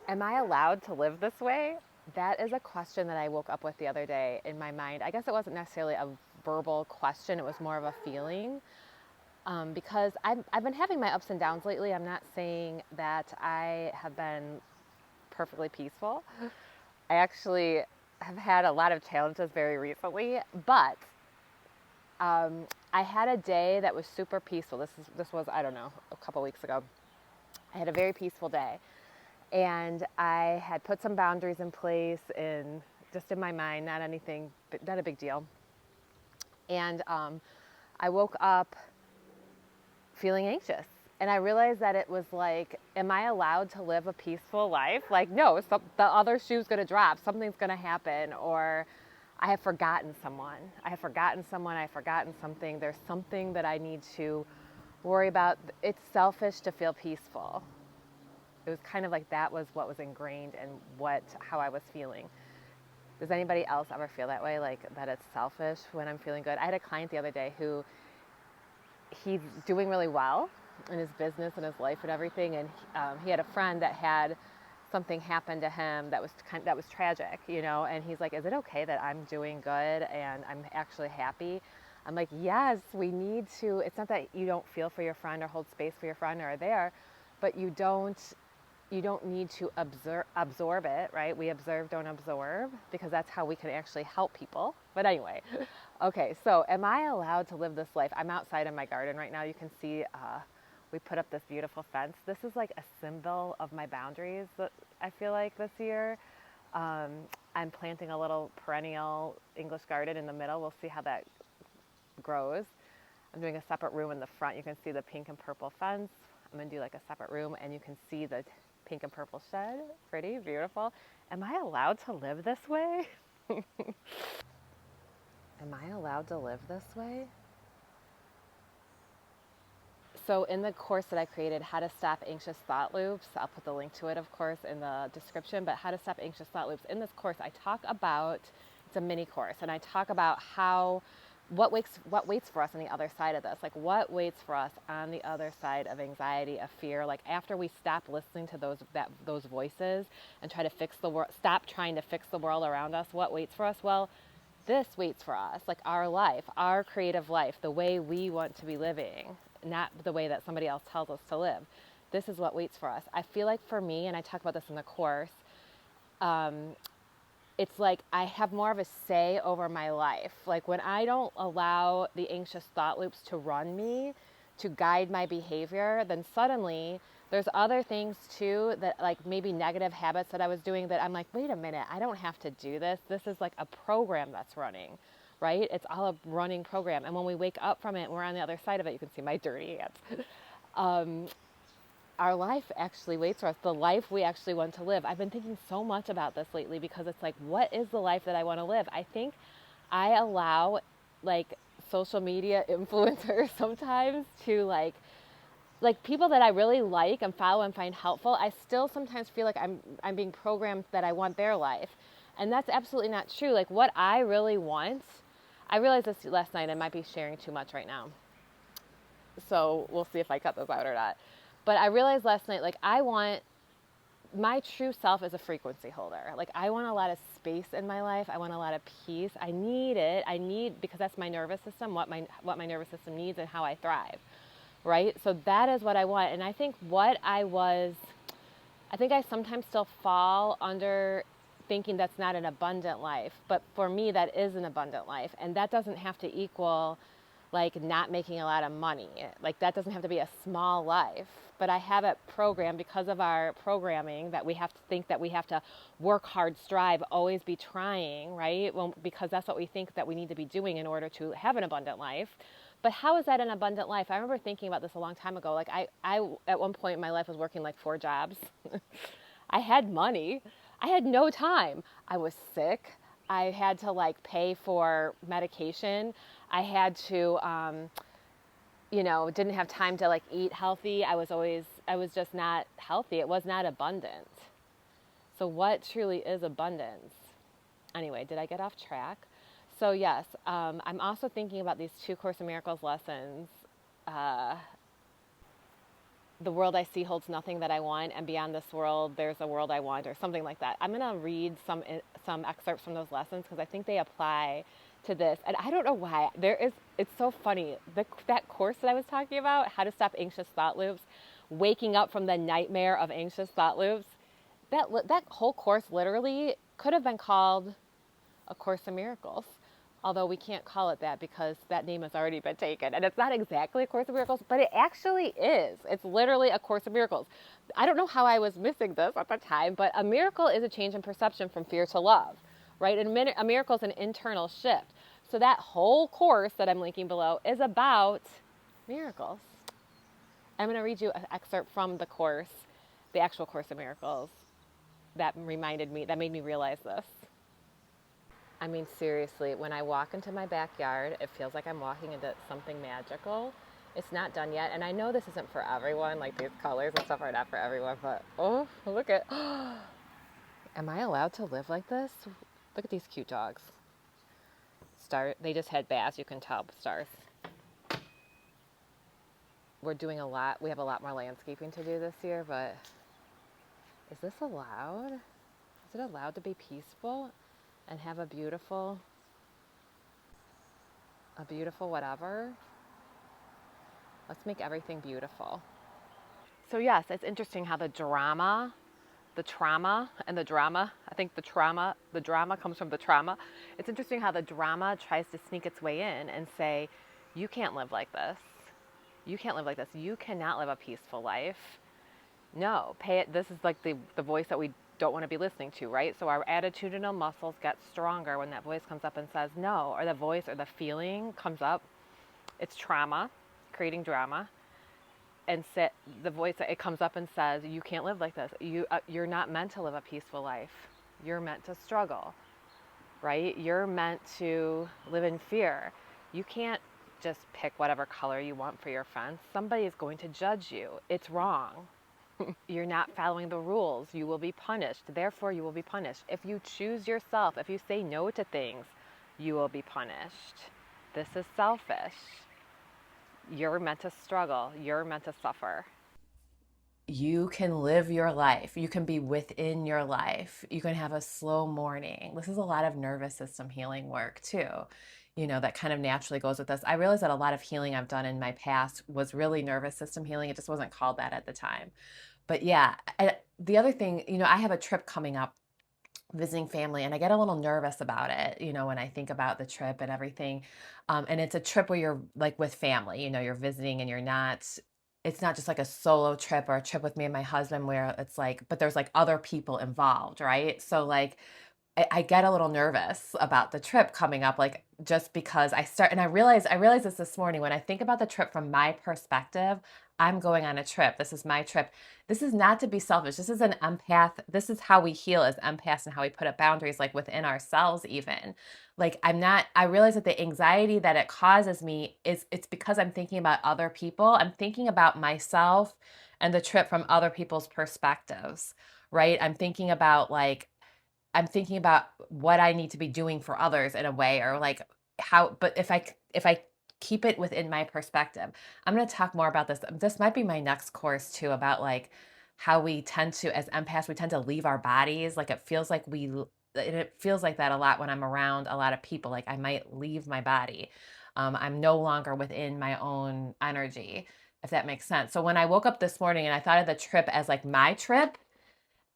Am I allowed to live this way? That is a question that I woke up with the other day in my mind. I guess it wasn't necessarily a verbal question, it was more of a feeling. Because I've been having my ups and downs lately. I'm not saying that I have been perfectly peaceful. I actually have had a lot of challenges very recently, but I had a day that was super peaceful. This was, I don't know, a couple weeks ago. I had a very peaceful day, and I had put some boundaries in place in just in my mind, not anything, but not a big deal. And I woke up feeling anxious. And I realized that it was like, am I allowed to live a peaceful life? Like, no, the other shoe's gonna drop, something's gonna happen, or I have forgotten someone. I have forgotten someone, I've forgotten something. There's something that I need to worry about. It's selfish to feel peaceful. It was kind of like that was what was ingrained in how I was feeling. Does anybody else ever feel that way, like that it's selfish when I'm feeling good? I had a client the other day who he's doing really well in his business and his life and everything, and he had a friend that had something happen to him that was tragic, and he's like, is it okay that I'm doing good and I'm actually happy? I'm like, yes, we need to. It's not that you don't feel for your friend or hold space for your friend or are there, but you don't need to absorb it, right? We observe, don't absorb, because that's how we can actually help people. But anyway, okay, so am I allowed to live this life? I'm outside in my garden right now. You can see we put up this beautiful fence. This is like a symbol of my boundaries that I feel like this year. Um, I'm planting a little perennial English garden in the middle. We'll see how that grows. I'm doing a separate room in the front. You can see the pink and purple fence. I'm going to do like a separate room, and you can see the pink and purple shed. Pretty, beautiful. Am I allowed to live this way? Am I allowed to live this way? So, in the course that I created, How to Stop Anxious Thought Loops, I'll put the link to it, of course, in the description. But How to Stop Anxious Thought Loops, in this course, I talk about, it's a mini course, and I talk about what waits for us on the other side of this. Like, what waits for us on the other side of anxiety, of fear? Like, after we stop listening to those voices and try to fix the world, stop trying to fix the world around us, what waits for us? Well, this waits for us, like our life, our creative life, the way we want to be living, not the way that somebody else tells us to live. This is what waits for us. I feel like for me, and I talk about this in the course, it's like I have more of a say over my life. Like when I don't allow the anxious thought loops to run me, to guide my behavior, then suddenly there's other things too that, like maybe negative habits that I was doing, that I'm like, wait a minute, I don't have to do this. This is like a program that's running, right? It's all a running program. And when we wake up from it, we're on the other side of it. You can see my dirty hands. Our life actually waits for us, the life we actually want to live. I've been thinking so much about this lately, because it's like, what is the life that I want to live? I think I allow like social media influencers sometimes to like people that I really like and follow and find helpful. I still sometimes feel like I'm being programmed that I want their life. And that's absolutely not true. Like what I really want, I realized this last night, I might be sharing too much right now, so we'll see if I cut this out or not. But I realized last night, like I want my true self is a frequency holder. Like I want a lot of space in my life. I want a lot of peace. I need it. Because that's my nervous system, what my nervous system needs and how I thrive. Right? So that is what I want. And I think I think I sometimes still fall under thinking that's not an abundant life. But for me, that is an abundant life. And that doesn't have to equal like not making a lot of money. Like that doesn't have to be a small life. But I have it programmed because of our programming that we have to think that we have to work hard, strive, always be trying, right? Well, because that's what we think that we need to be doing in order to have an abundant life. But how is that an abundant life? I remember thinking about this a long time ago. Like I at one point in my life was working like 4 jobs. I had money. I had no time. I was sick. I had to like pay for medication. I had to, didn't have time to like eat healthy. I was just not healthy. It was not abundant. So what truly is abundance? Anyway, did I get off track? So yes, I'm also thinking about these 2 Course in Miracles lessons the world I see holds nothing that I want, and beyond this world, there's a world I want, or something like that. I'm gonna read some excerpts from those lessons because I think they apply to this. And I don't know why. It's so funny. That course that I was talking about, How to Stop Anxious Thought Loops, waking up from the nightmare of anxious thought loops. That whole course literally could have been called A Course in Miracles. Although we can't call it that because that name has already been taken. And it's not exactly A Course in Miracles, but it actually is. It's literally A Course in Miracles. I don't know how I was missing this at the time, but a miracle is a change in perception from fear to love, right? And a miracle is an internal shift. So that whole course that I'm linking below is about miracles. I'm going to read you an excerpt from the course, the actual Course in Miracles, that made me realize this. I mean, seriously, when I walk into my backyard, it feels like I'm walking into something magical. It's not done yet, and I know this isn't for everyone, like these colors and stuff are not for everyone, but oh, look at, am I allowed to live like this? Look at these cute dogs. They just had baths, you can tell, stars. We're doing a lot, we have a lot more landscaping to do this year, but is this allowed? Is it allowed to be peaceful and have a beautiful whatever? Let's make everything beautiful. So yes, it's interesting how the trauma, and the drama, I think the drama comes from the trauma. It's interesting how the drama tries to sneak its way in and say, you can't live like this. You can't live like this. You cannot live a peaceful life. No, this is like the voice that we don't want to be listening to, right? So our attitudinal muscles get stronger when that voice comes up and says no, or the voice or the feeling comes up. It's trauma, creating drama. And the voice, it comes up and says, you can't live like this. You're not meant to live a peaceful life. You're meant to struggle, right? You're meant to live in fear. You can't just pick whatever color you want for your fence. Somebody is going to judge you. It's wrong. You're not following the rules. You will be punished. Therefore, you will be punished. If you choose yourself, if you say no to things, you will be punished. This is selfish. You're meant to struggle. You're meant to suffer. You can live your life. You can be within your life. You can have a slow morning. This is a lot of nervous system healing work too. That kind of naturally goes with this. I realized that a lot of healing I've done in my past was really nervous system healing. It just wasn't called that at the time. But yeah, the other thing, I have a trip coming up, visiting family, and I get a little nervous about it, when I think about the trip and everything. And it's a trip where you're like with family, you're visiting and it's not just like a solo trip or a trip with me and my husband where it's like, but there's like other people involved, right? So like, I get a little nervous about the trip coming up, like just because and I realized this morning, when I think about the trip from my perspective, I'm going on a trip. This is my trip. This is not to be selfish. This is an empath. This is how we heal as empaths and how we put up boundaries, like within ourselves even. Like I realize that the anxiety that it causes me it's because I'm thinking about other people. I'm thinking about myself and the trip from other people's perspectives, right? I'm thinking about what I need to be doing for others in a way, or like how, but if I keep it within my perspective, I'm going to talk more about this. This might be my next course too, about like how we tend to, as empaths, we tend to leave our bodies. Like it feels like that a lot when I'm around a lot of people. Like I might leave my body. I'm no longer within my own energy, if that makes sense. So when I woke up this morning and I thought of the trip as like my trip,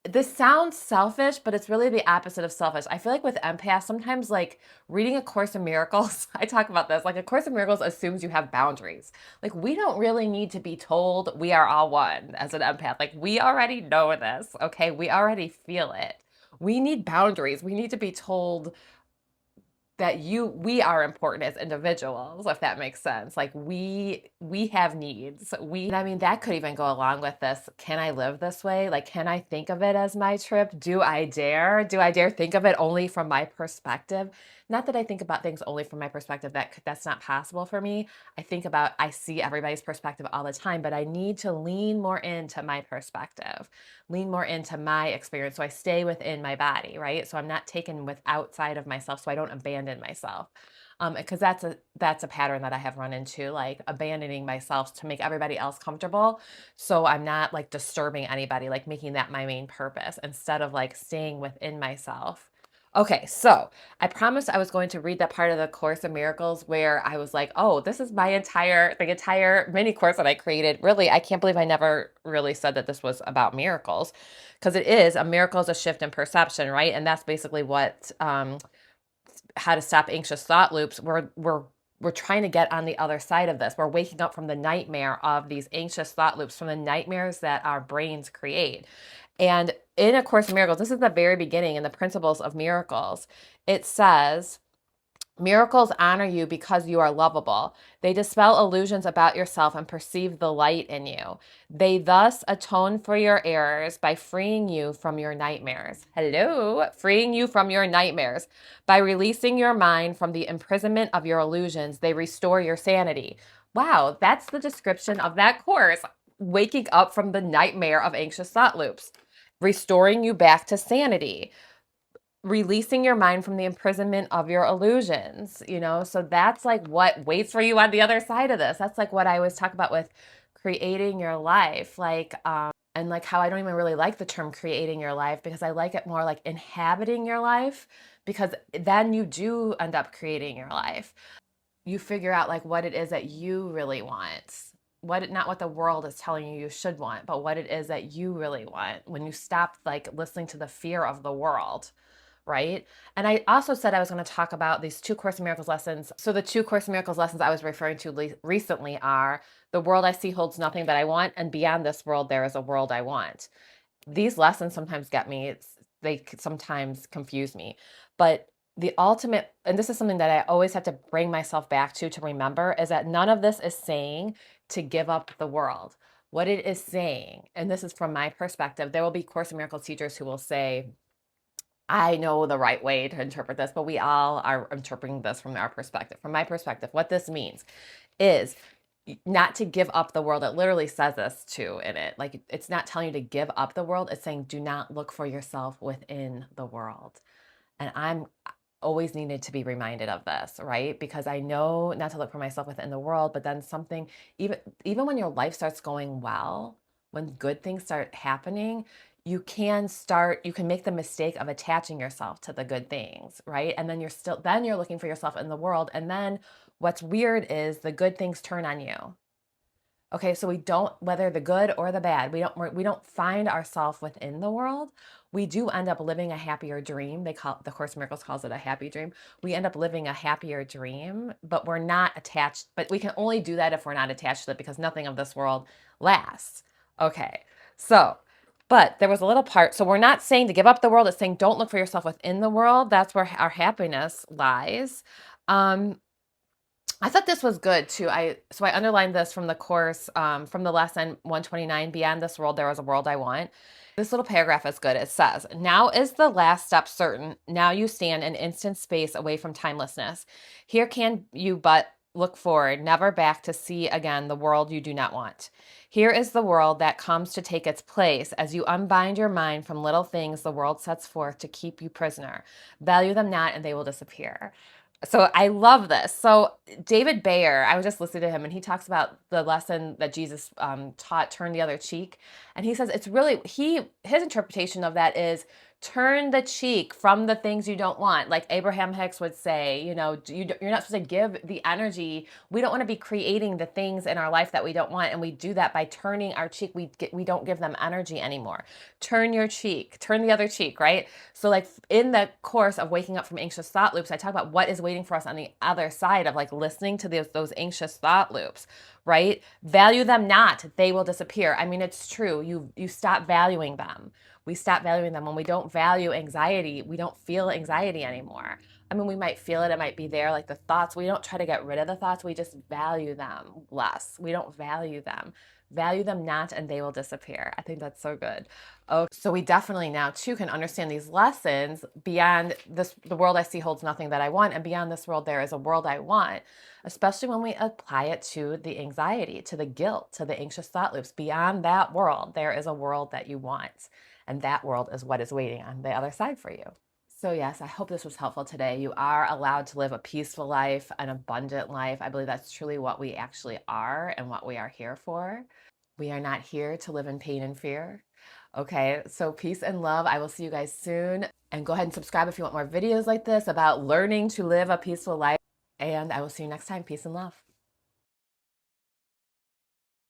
this sounds selfish, but it's really the opposite of selfish. I feel like with empaths, sometimes like reading A Course in Miracles, I talk about this, like A Course in Miracles assumes you have boundaries. Like we don't really need to be told we are all one as an empath. Like we already know this, okay? We already feel it. We need boundaries. We need to be told that we are important as individuals, if that makes sense. Like we have needs. And I mean, that could even go along with this. Can I live this way? Like, can I think of it as my trip? Do I dare think of it only from my perspective? Not that I think about things only from my perspective. That's not possible for me. I see everybody's perspective all the time, but I need to lean more into my perspective, lean more into my experience. So I stay within my body, right? So I'm not taken outside of myself, so I don't abandon myself. Because that's a pattern that I have run into, like abandoning myself to make everybody else comfortable. So I'm not like disturbing anybody, like making that my main purpose instead of like staying within myself. Okay, so I promised I was going to read that part of the Course in Miracles where I was like, oh, this is the entire mini course that I created. Really, I can't believe I never really said that this was about miracles, because it is. A miracle is a shift in perception, right? And that's basically what how to stop anxious thought loops. We're trying to get on the other side of this. We're waking up from the nightmare of these anxious thought loops, from the nightmares that our brains create. And in A Course in Miracles, this is the very beginning in the Principles of Miracles. It says, miracles honor you because you are lovable. They dispel illusions about yourself and perceive the light in you. They thus atone for your errors by freeing you from your nightmares. Hello, freeing you from your nightmares. By releasing your mind from the imprisonment of your illusions, they restore your sanity. Wow, that's the description of that course. Waking up from the nightmare of anxious thought loops, restoring you back to sanity, releasing your mind from the imprisonment of your illusions, so that's like what waits for you on the other side of this. That's like what I always talk about with creating your life, like and like how I don't even really like the term creating your life, because I like it more like inhabiting your life, because then you do end up creating your life. You figure out like what it is that you really want, not what the world is telling you should want, but what it is that you really want, when you stop like listening to the fear of the world. Right? And I also said I was going to talk about these 2 Course in Miracles lessons. So the 2 Course in Miracles lessons I was referring to recently are: the world I see holds nothing that I want, and beyond this world, there is a world I want. These lessons sometimes get me. They sometimes confuse me. But the ultimate, and this is something that I always have to bring myself back to remember, is that none of this is saying to give up the world. What it is saying, and this is from my perspective, there will be Course in Miracles teachers who will say, I know the right way to interpret this, but we all are interpreting this from our perspective. From my perspective, what this means is not to give up the world. It literally says this too in it. Like, it's not telling you to give up the world. It's saying, do not look for yourself within the world. And I'm always needed to be reminded of this, right? Because I know not to look for myself within the world, but then something, even when your life starts going well, when good things start happening, you can make the mistake of attaching yourself to the good things, right? And then you're looking for yourself in the world. And then what's weird is the good things turn on you. Okay, so we don't, whether the good or the bad, we don't find ourselves within the world. We do end up living a happier dream. The Course in Miracles calls it a happy dream. We end up living a happier dream, but we're not attached. But we can only do that if we're not attached to it, because nothing of this world lasts. Okay, but there was a little part. So we're not saying to give up the world. It's saying don't look for yourself within the world. That's where our happiness lies. I thought this was good too. So I underlined this from the course, from the lesson 129, Beyond This World, There Is a World I Want. This little paragraph is good. It says, now is the last step certain. Now you stand in instant space away from timelessness. Here can you but look forward, never back, to see again the world you do not want. Here is the world that comes to take its place. As you unbind your mind from little things the world sets forth to keep you prisoner. Value them not, and they will disappear. So I love this. So David Bayer, I was just listening to him, and he talks about the lesson that Jesus taught, turn the other cheek. And he says it's really, his interpretation of that is turn the cheek from the things you don't want. Like Abraham Hicks would say, you're not supposed to give the energy. We don't want to be creating the things in our life that we don't want. And we do that by turning our cheek. We don't give them energy anymore. Turn your cheek, turn the other cheek, right? So like in the course of waking up from anxious thought loops, I talk about what is waiting for us on the other side of like listening to those anxious thought loops, right? Value them not, they will disappear. I mean, it's true. You stop valuing them. We stop valuing them. When we don't value anxiety, we don't feel anxiety anymore. I mean, we might feel it. It might be there, like the thoughts. We don't try to get rid of the thoughts. We just value them less. We don't value them. Value them not, and they will disappear. I think that's so good. Oh, so we definitely now too can understand these lessons. Beyond this, the world I see holds nothing that I want, and beyond this world, there is a world I want. Especially when we apply it to the anxiety, to the guilt, to the anxious thought loops. Beyond that world, there is a world that you want. And that world is what is waiting on the other side for you. So yes, I hope this was helpful today. You are allowed to live a peaceful life, an abundant life. I believe that's truly what we actually are and what we are here for. We are not here to live in pain and fear. Okay, so peace and love. I will see you guys soon. And go ahead and subscribe if you want more videos like this about learning to live a peaceful life. And I will see you next time. Peace and love.